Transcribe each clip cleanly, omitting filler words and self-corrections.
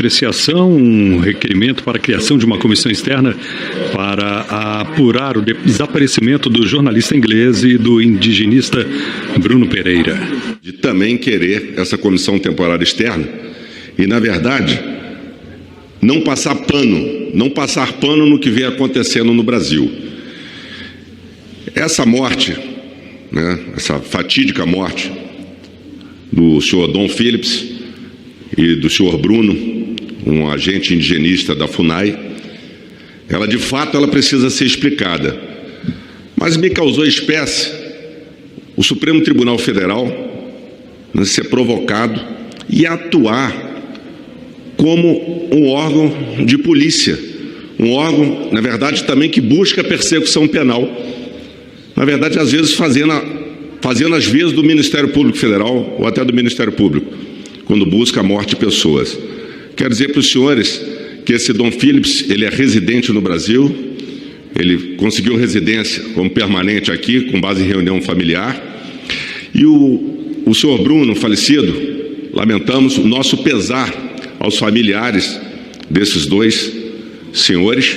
apreciação, um requerimento para a criação de uma comissão externa para apurar o desaparecimento do jornalista inglês e do indigenista Bruno Pereira. De também querer essa comissão temporária externa e, na verdade, não passar pano no que vem acontecendo no Brasil. Essa morte, essa fatídica morte do senhor Dom Phillips e do senhor Bruno, um agente indigenista da FUNAI, ela de fato precisa ser explicada. Mas me causou espécie o Supremo Tribunal Federal ser provocado e atuar como um órgão de polícia, um órgão, na verdade, também que busca persecução penal, na verdade, às vezes fazendo as vezes do Ministério Público Federal ou até do Ministério Público, quando busca a morte de pessoas. Quero dizer para os senhores que esse Dom Phillips, ele é residente no Brasil, ele conseguiu residência como permanente aqui, com base em reunião familiar, e o senhor Bruno, falecido, lamentamos o nosso pesar aos familiares desses dois senhores,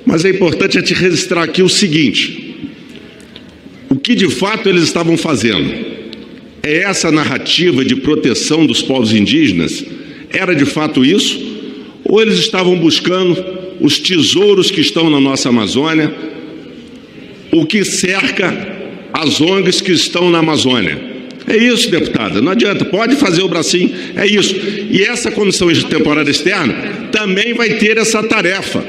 mas é importante a gente registrar aqui o seguinte: o que de fato eles estavam fazendo? É essa narrativa de proteção dos povos indígenas? Era de fato isso? Ou eles estavam buscando os tesouros que estão na nossa Amazônia, o que cerca as ONGs que estão na Amazônia? É isso, deputada, não adianta, pode fazer o bracinho, é isso. E essa comissão temporária externa também vai ter essa tarefa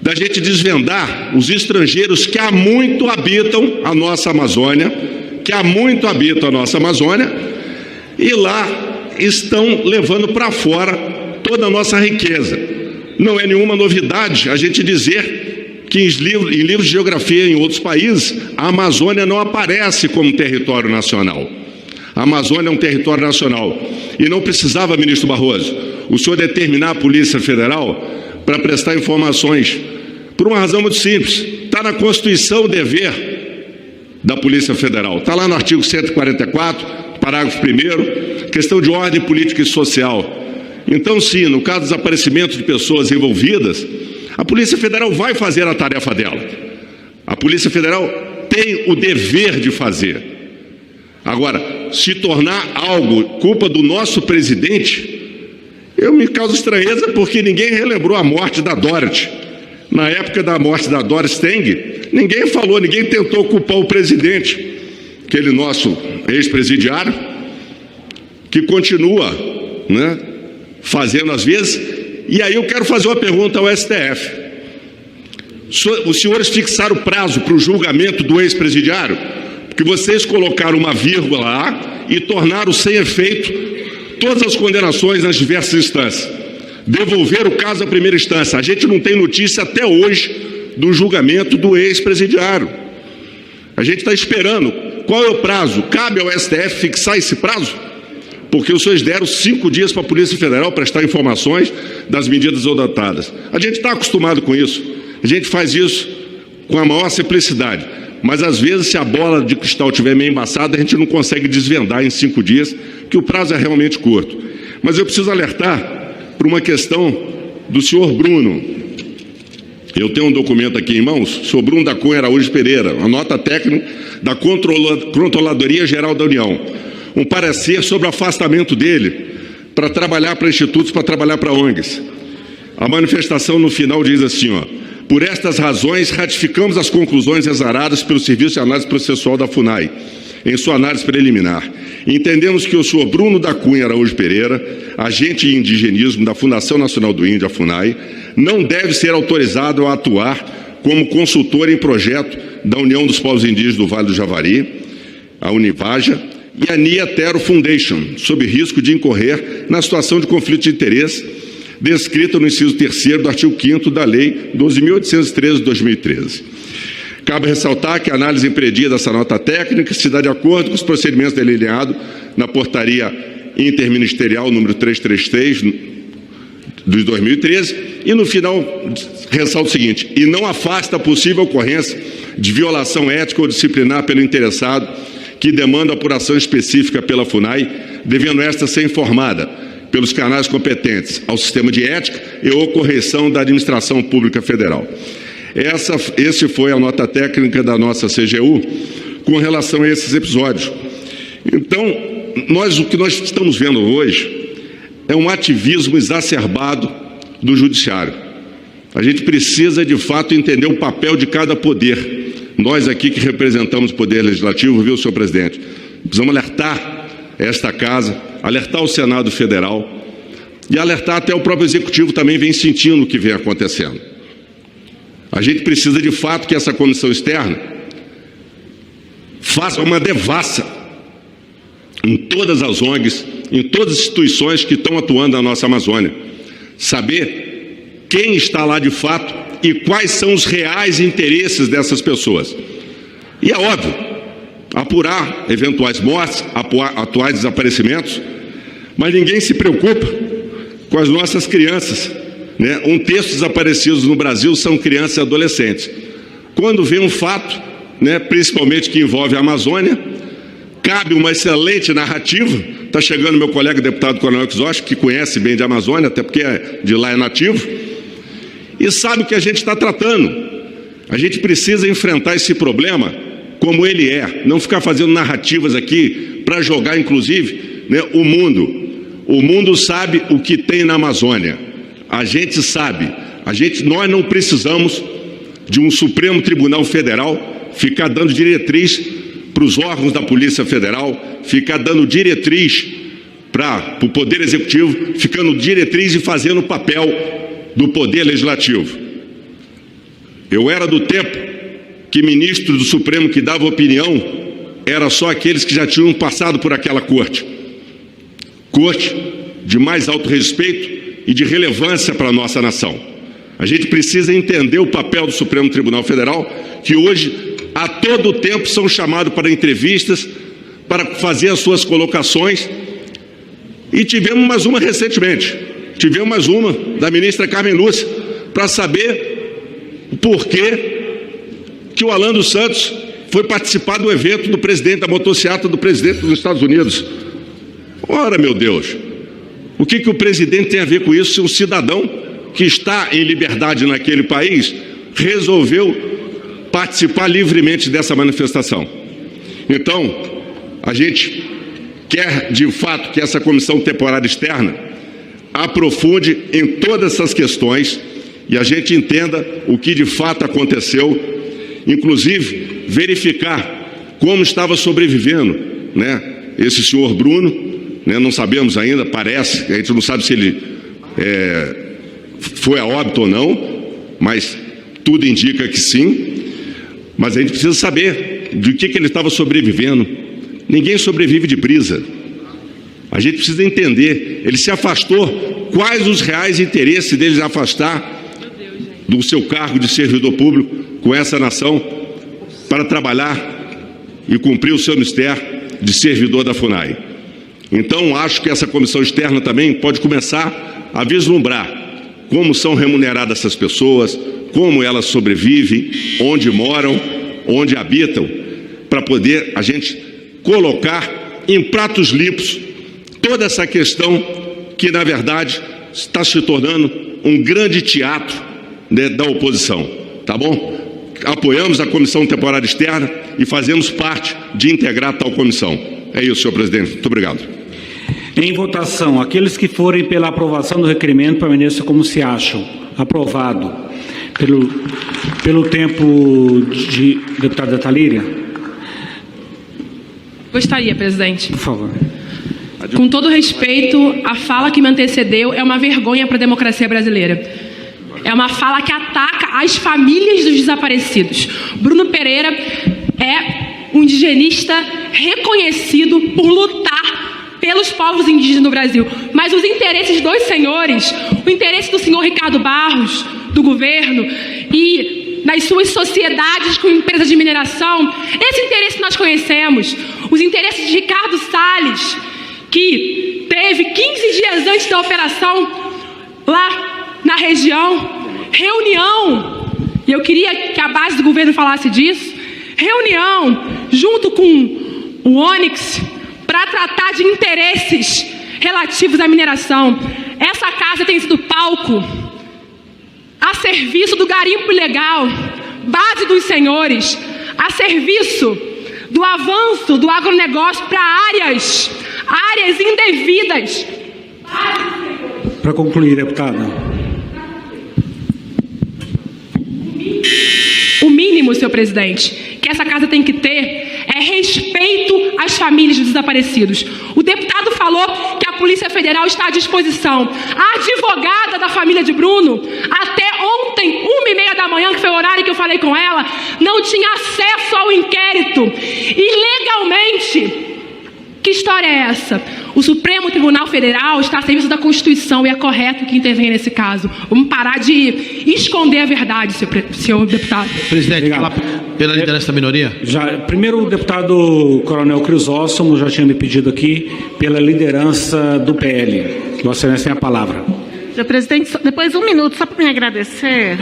da gente desvendar os estrangeiros que há muito habitam a nossa Amazônia, e lá estão levando para fora toda a nossa riqueza. Não é nenhuma novidade a gente dizer que em livros de geografia em outros países, a Amazônia não aparece como território nacional. A Amazônia é um território nacional. E não precisava, ministro Barroso, o senhor determinar a Polícia Federal para prestar informações, por uma razão muito simples. Está na Constituição o dever da Polícia Federal. Está lá no artigo 144, parágrafo 1º, questão de ordem política e social. Então, sim, no caso do desaparecimento de pessoas envolvidas, a Polícia Federal vai fazer a tarefa dela. A Polícia Federal tem o dever de fazer. Agora, se tornar algo culpa do nosso presidente, eu me causo estranheza porque ninguém relembrou a morte da Dorothy. Na época da morte da Doris Teng, ninguém falou, ninguém tentou culpar o presidente, aquele nosso ex-presidiário, que continua, fazendo às vezes. E aí eu quero fazer uma pergunta ao STF. Os senhores fixaram prazo para o julgamento do ex-presidiário? Porque vocês colocaram uma vírgula lá e tornaram sem efeito todas as condenações nas diversas instâncias. Devolver o caso à primeira instância. A gente não tem notícia até hoje do julgamento do ex-presidiário. A gente está esperando. Qual é o prazo? Cabe ao STF fixar esse prazo? Porque os senhores deram 5 dias para a Polícia Federal prestar informações das medidas adotadas. A gente está acostumado com isso. A gente faz isso com a maior simplicidade. Mas, às vezes, se a bola de cristal estiver meio embaçada, a gente não consegue desvendar em 5 dias, que o prazo é realmente curto. Mas eu preciso alertar para uma questão do senhor Bruno. Eu tenho um documento aqui em mãos, o senhor Bruno da Cunha Araújo Pereira, uma nota técnica da Controladoria Geral da União. Um parecer sobre o afastamento dele para trabalhar para institutos, para trabalhar para ONGs. A manifestação no final diz assim, por estas razões, ratificamos as conclusões exaradas pelo Serviço de Análise Processual da FUNAI, em sua análise preliminar. Entendemos que o senhor Bruno da Cunha Araújo Pereira, agente de indigenismo da Fundação Nacional do Índio, a FUNAI, não deve ser autorizado a atuar como consultor em projeto da União dos Povos Indígenas do Vale do Javari, a Univaja, e a Nia Tero Foundation, sob risco de incorrer na situação de conflito de interesse descrita no inciso 3º do artigo 5º da Lei 12.813 de 2013. Cabe ressaltar que a análise empreendida dessa nota técnica se dá de acordo com os procedimentos delineados na Portaria Interministerial número 333 de 2013 e, no final, ressalta o seguinte: e não afasta a possível ocorrência de violação ética ou disciplinar pelo interessado que demanda apuração específica pela FUNAI, devendo esta ser informada pelos canais competentes ao sistema de ética e ou correção da administração pública federal. Esse foi a nota técnica da nossa CGU com relação a esses episódios. Então, o que nós estamos vendo hoje é um ativismo exacerbado do Judiciário. A gente precisa, de fato, entender o papel de cada poder. Nós aqui que representamos o Poder Legislativo, viu, senhor presidente? Precisamos alertar esta Casa, alertar o Senado Federal e alertar até o próprio Executivo também vem sentindo o que vem acontecendo. A gente precisa, de fato, que essa comissão externa faça uma devassa em todas as ONGs, em todas as instituições que estão atuando na nossa Amazônia. Saber quem está lá de fato e quais são os reais interesses dessas pessoas. E é óbvio, apurar eventuais mortes, atuais desaparecimentos, mas ninguém se preocupa com as nossas crianças, né? 1/3 dos desaparecidos no Brasil são crianças e adolescentes. Quando vem um fato, né, principalmente que envolve a Amazônia, cabe uma excelente narrativa. Está chegando meu colega deputado Coronel Exóstico, que conhece bem de Amazônia, até porque de lá é nativo, e sabe o que a gente está tratando. A gente precisa enfrentar esse problema como ele é, não ficar fazendo narrativas aqui para jogar, inclusive, né, o mundo. O mundo sabe o que tem na Amazônia. A gente sabe. Nós não precisamos de um Supremo Tribunal Federal ficar dando diretriz para os órgãos da Polícia Federal, ficar dando diretriz para o Poder Executivo, ficando diretriz e fazendo o papel do Poder Legislativo. Eu era do tempo que ministro do Supremo que dava opinião era só aqueles que já tinham passado por aquela corte. Corte de mais alto respeito e de relevância para a nossa nação. A gente precisa entender o papel do Supremo Tribunal Federal, que hoje, a todo tempo, são chamados para entrevistas, para fazer as suas colocações. E tivemos mais uma recentemente. Tivemos mais uma da ministra Carmen Lúcia, para saber o porquê que o Alan dos Santos foi participar do evento do presidente da motociata do presidente dos Estados Unidos. Ora, meu Deus, o que o presidente tem a ver com isso se um cidadão que está em liberdade naquele país resolveu participar livremente dessa manifestação? Então, a gente quer, de fato, que essa comissão temporária externa aprofunde em todas essas questões e a gente entenda o que de fato aconteceu, inclusive verificar como estava sobrevivendo, né, esse senhor Bruno, né, não sabemos ainda, parece, a gente não sabe se ele foi a óbito ou não, mas tudo indica que sim. Mas a gente precisa saber de que ele estava sobrevivendo. Ninguém sobrevive de brisa. A gente precisa entender, ele se afastou, quais os reais interesses dele de afastar do seu cargo de servidor público com essa nação para trabalhar e cumprir o seu mistério de servidor da FUNAI. Então, acho que essa comissão externa também pode começar a vislumbrar como são remuneradas essas pessoas, como elas sobrevivem, onde moram, onde habitam, para poder a gente colocar em pratos limpos toda essa questão que, na verdade, está se tornando um grande teatro, né, da oposição. Tá bom? Apoiamos a comissão temporária externa e fazemos parte de integrar tal comissão. É isso, senhor presidente. Muito obrigado. Em votação, aqueles que forem pela aprovação do requerimento permaneçam como se acham. Aprovado. Pelo tempo de deputada Thalíria. Gostaria, presidente. Por favor. Com todo respeito, a fala que me antecedeu é uma vergonha para a democracia brasileira. É uma fala que ataca as famílias dos desaparecidos. Bruno Pereira é um indigenista reconhecido por lutar pelos povos indígenas do Brasil. Mas os interesses dos senhores, o interesse do senhor Ricardo Barros, do governo e das suas sociedades com empresas de mineração, esse interesse nós conhecemos. Os interesses de Ricardo Salles, que teve 15 dias antes da operação lá na região, reunião, e eu queria que a base do governo falasse disso, reunião junto com o Onyx para tratar de interesses relativos à mineração. Essa casa tem sido palco a serviço do garimpo ilegal, base dos senhores, a serviço do avanço do agronegócio para áreas indevidas. Para concluir, deputada. O mínimo, senhor presidente, que essa casa tem que ter é respeito às famílias dos desaparecidos. O deputado falou que a Polícia Federal está à disposição. A advogada da família de Bruno, até ontem, 1h30 da manhã, que foi o horário que eu falei com ela, não tinha acesso ao inquérito. E legalmente, que história é essa? O Supremo Tribunal Federal está a serviço da Constituição e é correto que intervenha nesse caso. Vamos parar de esconder a verdade, senhor deputado. Presidente, pela liderança da minoria. Primeiro, o deputado Coronel Crisóstomo já tinha me pedido aqui pela liderança do PL. Vossa Excelência tem a palavra. Senhor presidente, depois 1 minuto, só para me agradecer.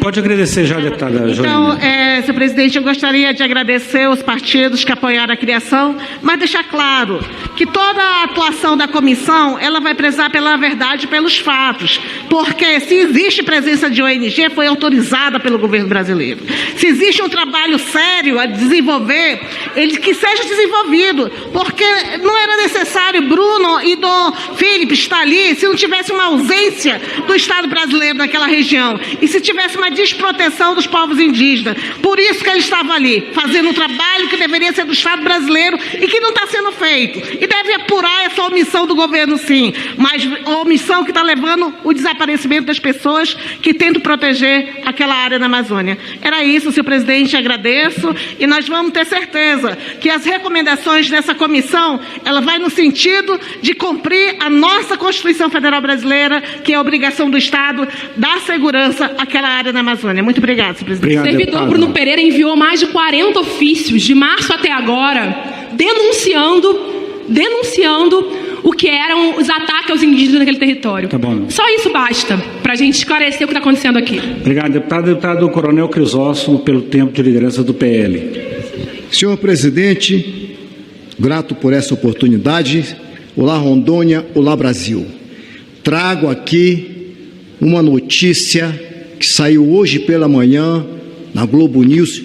Pode agradecer já, deputada Joaninha. Então, senhor presidente, eu gostaria de agradecer os partidos que apoiaram a criação, mas deixar claro que toda a atuação da comissão, ela vai prezar pela verdade e pelos fatos, porque se existe presença de ONG, foi autorizada pelo governo brasileiro. Se existe um trabalho sério a desenvolver, ele que seja desenvolvido, porque não era necessário Bruno e Dom Felipe estar ali se não tivesse uma ausência do Estado brasileiro naquela região e se tivesse uma desproteção dos povos indígenas. Por isso que ele estava ali, fazendo um trabalho que deveria ser do Estado brasileiro e que não está sendo feito. E deve apurar essa omissão do governo, sim, mas a omissão que está levando o desaparecimento das pessoas que tentam proteger aquela área na Amazônia. Era isso, senhor presidente, agradeço, e nós vamos ter certeza que as recomendações dessa comissão, ela vai no sentido de cumprir a nossa Constituição Federal Brasileira, que é a obrigação do Estado dar segurança àquela área na Amazônia. Muito obrigado, senhor presidente. O servidor Bruno Pereira enviou mais de 40 ofícios, de março até agora, denunciando o que eram os ataques aos indígenas naquele território. Tá bom. Só isso basta para a gente esclarecer o que está acontecendo aqui. Obrigado, deputado. Deputado Coronel Crisóstomo, pelo tempo de liderança do PL. Senhor presidente, grato por essa oportunidade. Olá, Rondônia, olá, Brasil. Trago aqui uma notícia que saiu hoje pela manhã na Globo News.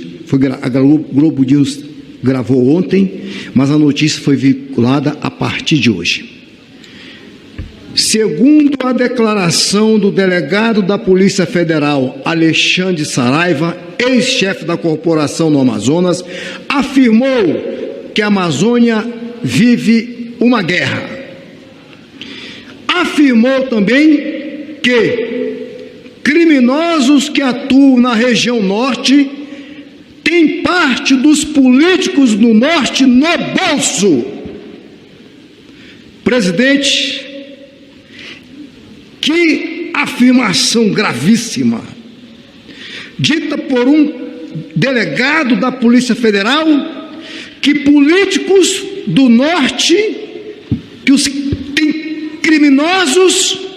A Globo News gravou ontem, mas a notícia foi vinculada a partir de hoje. Segundo a declaração do delegado da Polícia Federal, Alexandre Saraiva, ex-chefe da corporação no Amazonas, afirmou que a Amazônia vive uma guerra. Afirmou também que criminosos que atuam na região norte têm parte dos políticos do norte no bolso. Presidente, que afirmação gravíssima, dita por um delegado da Polícia Federal, que políticos do norte, que os tem criminosos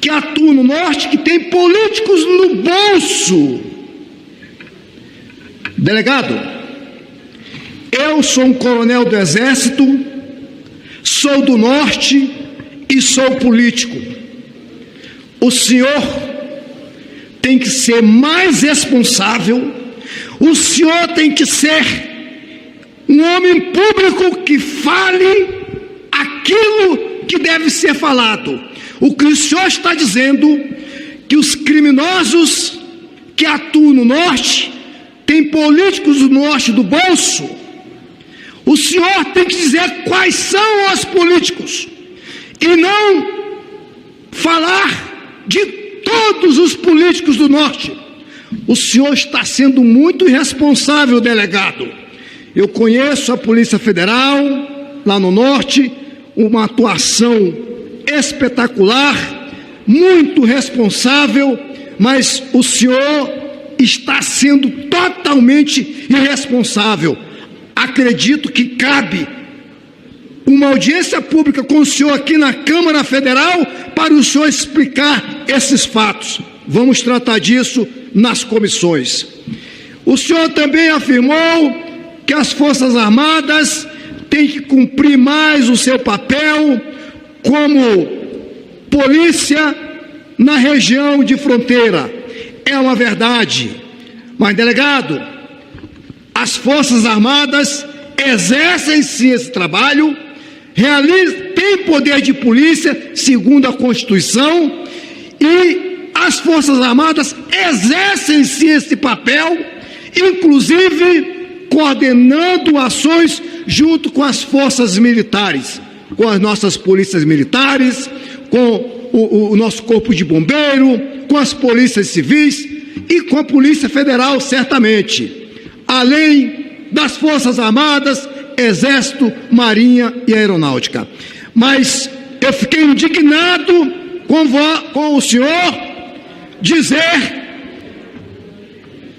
que atuam no norte, que tem políticos no bolso. Delegado, eu sou um coronel do Exército, sou do norte e sou político. O senhor tem que ser mais responsável, o senhor tem que ser um homem público que fale aquilo que deve ser falado. O que o senhor está dizendo, que os criminosos que atuam no norte têm políticos do norte do bolso. O senhor tem que dizer quais são os políticos e não falar de todos os políticos do norte. O senhor está sendo muito irresponsável, delegado. Eu conheço a Polícia Federal lá no norte, uma atuação espetacular, muito responsável, mas o senhor está sendo totalmente irresponsável. Acredito que cabe uma audiência pública com o senhor aqui na Câmara Federal para o senhor explicar esses fatos. Vamos tratar disso nas comissões. O senhor também afirmou que as Forças Armadas tem que cumprir mais o seu papel como polícia na região de fronteira. É uma verdade. Mas, delegado, as Forças Armadas exercem sim esse trabalho, têm poder de polícia, segundo a Constituição, e as Forças Armadas exercem sim esse papel, inclusive coordenando ações junto com as forças militares, com as nossas polícias militares, com o nosso corpo de bombeiro, com as polícias civis e com a Polícia Federal, certamente, além das Forças Armadas, Exército, Marinha e Aeronáutica. Mas eu fiquei indignado com o senhor dizer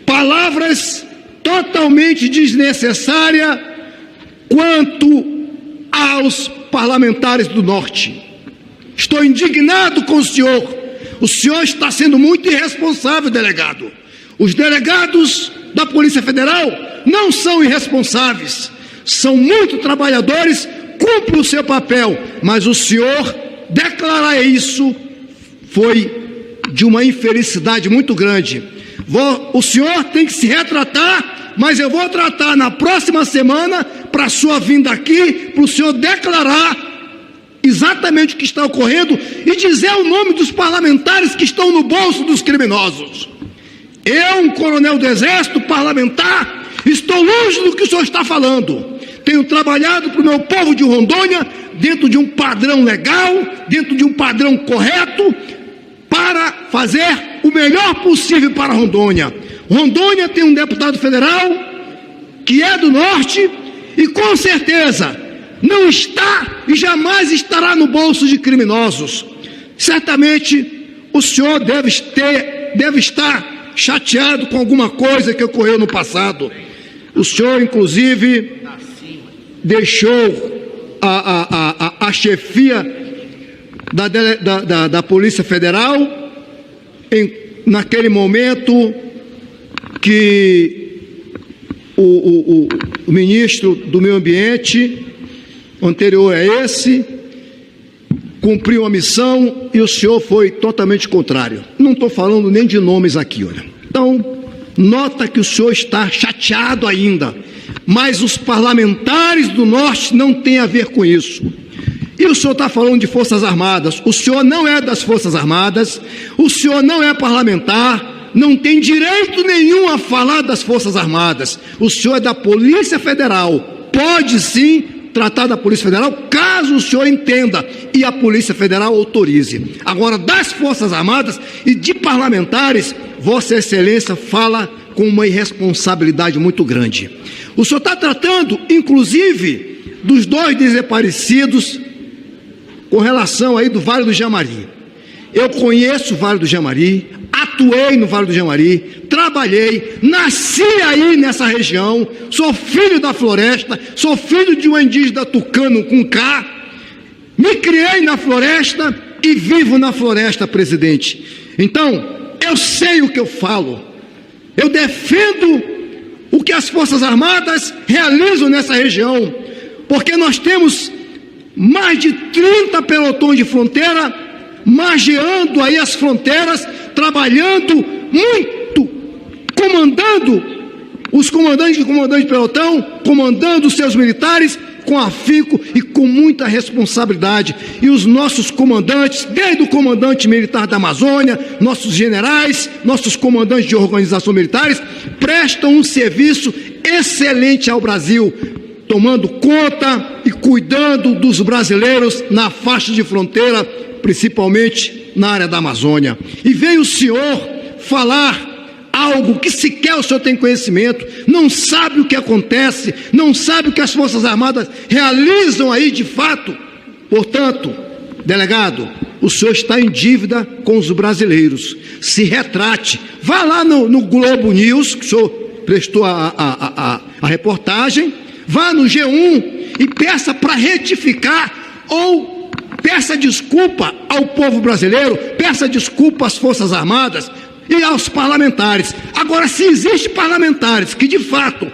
palavras totalmente desnecessárias quanto aos parlamentares do Norte. Estou indignado com o senhor. O senhor está sendo muito irresponsável, delegado. Os delegados da Polícia Federal não são irresponsáveis, são muito trabalhadores, cumprem o seu papel, mas o senhor declarar isso foi de uma infelicidade muito grande. O senhor tem que se retratar, mas eu vou tratar na próxima semana para a sua vinda aqui, para o senhor declarar exatamente o que está ocorrendo e dizer o nome dos parlamentares que estão no bolso dos criminosos. Eu, um coronel do Exército, parlamentar, estou longe do que o senhor está falando. Tenho trabalhado para o meu povo de Rondônia dentro de um padrão legal, dentro de um padrão correto, para fazer o melhor possível para Rondônia. Rondônia tem um deputado federal que é do Norte e com certeza não está e jamais estará no bolso de criminosos. Certamente o senhor deve estar chateado com alguma coisa que ocorreu no passado. O senhor, inclusive, deixou a chefia da Polícia Federal naquele momento que o ministro do Meio Ambiente, anterior a esse, cumpriu a missão e o senhor foi totalmente contrário. Não estou falando nem de nomes aqui, olha. Então, nota que o senhor está chateado ainda, mas os parlamentares do Norte não têm a ver com isso. E o senhor está falando de Forças Armadas. O senhor não é das Forças Armadas, o senhor não é parlamentar, não tem direito nenhum a falar das Forças Armadas. O senhor é da Polícia Federal. Pode sim tratar da Polícia Federal, caso o senhor entenda e a Polícia Federal autorize. Agora, das Forças Armadas e de parlamentares, Vossa Excelência fala com uma irresponsabilidade muito grande. O senhor está tratando, inclusive, dos 2 desaparecidos com relação aí do Vale do Jamari. Eu conheço o Vale do Jamari, atuei no Vale do Jamari, trabalhei, nasci aí nessa região, sou filho da floresta, sou filho de um indígena tucano com K, me criei na floresta e vivo na floresta, presidente. Então, eu sei o que eu falo, eu defendo o que as Forças Armadas realizam nessa região, porque nós temos mais de 30 pelotões de fronteira, margeando aí as fronteiras, trabalhando muito, comandando os comandantes de pelotão, comandando os seus militares com afinco e com muita responsabilidade. E os nossos comandantes, desde o comandante militar da Amazônia, nossos generais, nossos comandantes de organização militares, prestam um serviço excelente ao Brasil, tomando conta e cuidando dos brasileiros na faixa de fronteira, principalmente na área da Amazônia. E veio o senhor falar algo que sequer o senhor tem conhecimento, não sabe o que acontece, não sabe o que as Forças Armadas realizam aí de fato. Portanto, delegado, o senhor está em dívida com os brasileiros. Se retrate, vá lá no Globo News, que o senhor prestou a reportagem, vá no G1 e peça para retificar ou peça desculpa ao povo brasileiro, peça desculpa às Forças Armadas e aos parlamentares. Agora, se existem parlamentares que de fato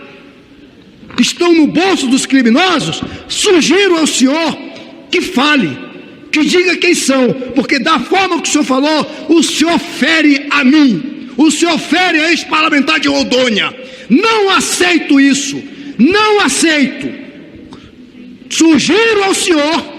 estão no bolso dos criminosos, sugiro ao senhor que fale, que diga quem são, porque da forma que o senhor falou, o senhor fere a mim, o senhor fere a ex-parlamentar de Rondônia. Não aceito isso, não aceito. Sugiro ao senhor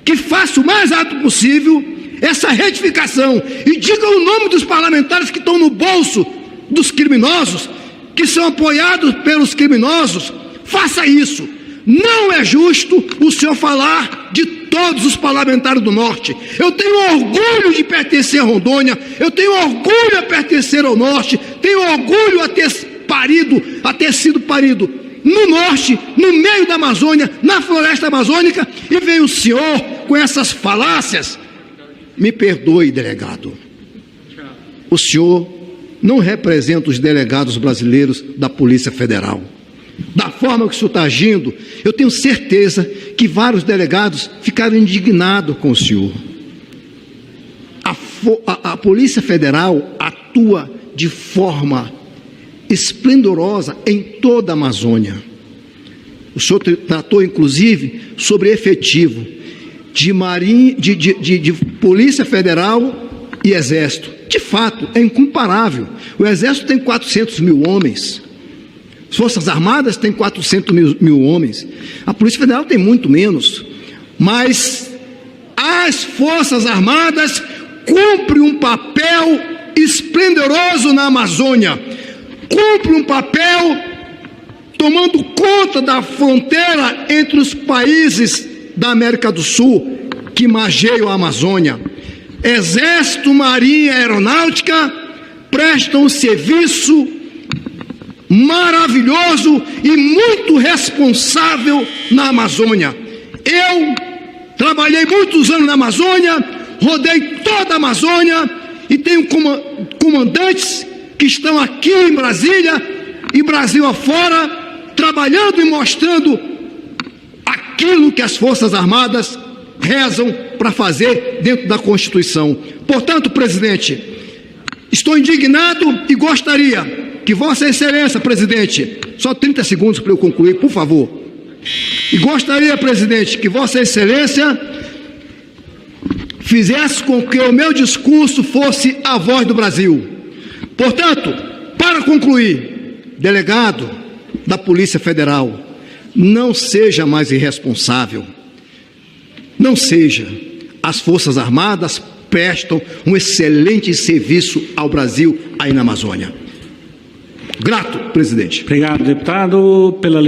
que faça o mais rápido possível essa retificação e diga o nome dos parlamentares que estão no bolso dos criminosos, que são apoiados pelos criminosos. Faça isso. Não é justo o senhor falar de todos os parlamentares do Norte. Eu tenho orgulho de pertencer a Rondônia, eu tenho orgulho de pertencer ao Norte, tenho orgulho a ter sido parido no Norte, no meio da Amazônia, na floresta amazônica, e vem o senhor com essas falácias. Me perdoe, delegado. O senhor não representa os delegados brasileiros da Polícia Federal. Da forma que o senhor está agindo, eu tenho certeza que vários delegados ficaram indignados com o senhor. A Polícia Federal atua de forma esplendorosa em toda a Amazônia. O senhor tratou, inclusive, sobre efetivo de Polícia Federal e Exército. De fato, é incomparável. O Exército tem 400 mil homens. As Forças Armadas têm 400 mil homens. A Polícia Federal tem muito menos. Mas as Forças Armadas cumprem um papel esplendoroso na Amazônia. Cumprem um papel tomando conta da fronteira entre os países da América do Sul que margeiam a Amazônia. Exército, Marinha e Aeronáutica prestam um serviço maravilhoso e muito responsável na Amazônia. Eu trabalhei muitos anos na Amazônia, rodei toda a Amazônia e tenho comandantes que estão aqui em Brasília e Brasil afora, trabalhando e mostrando aquilo que as Forças Armadas rezam para fazer dentro da Constituição. Portanto, presidente, estou indignado e gostaria que Vossa Excelência, presidente, só 30 segundos para eu concluir, por favor. E gostaria, presidente, que Vossa Excelência fizesse com que o meu discurso fosse a voz do Brasil. Portanto, para concluir, delegado da Polícia Federal, não seja mais irresponsável. Não seja. As Forças Armadas prestam um excelente serviço ao Brasil aí na Amazônia. Grato, presidente. Obrigado, deputado, pela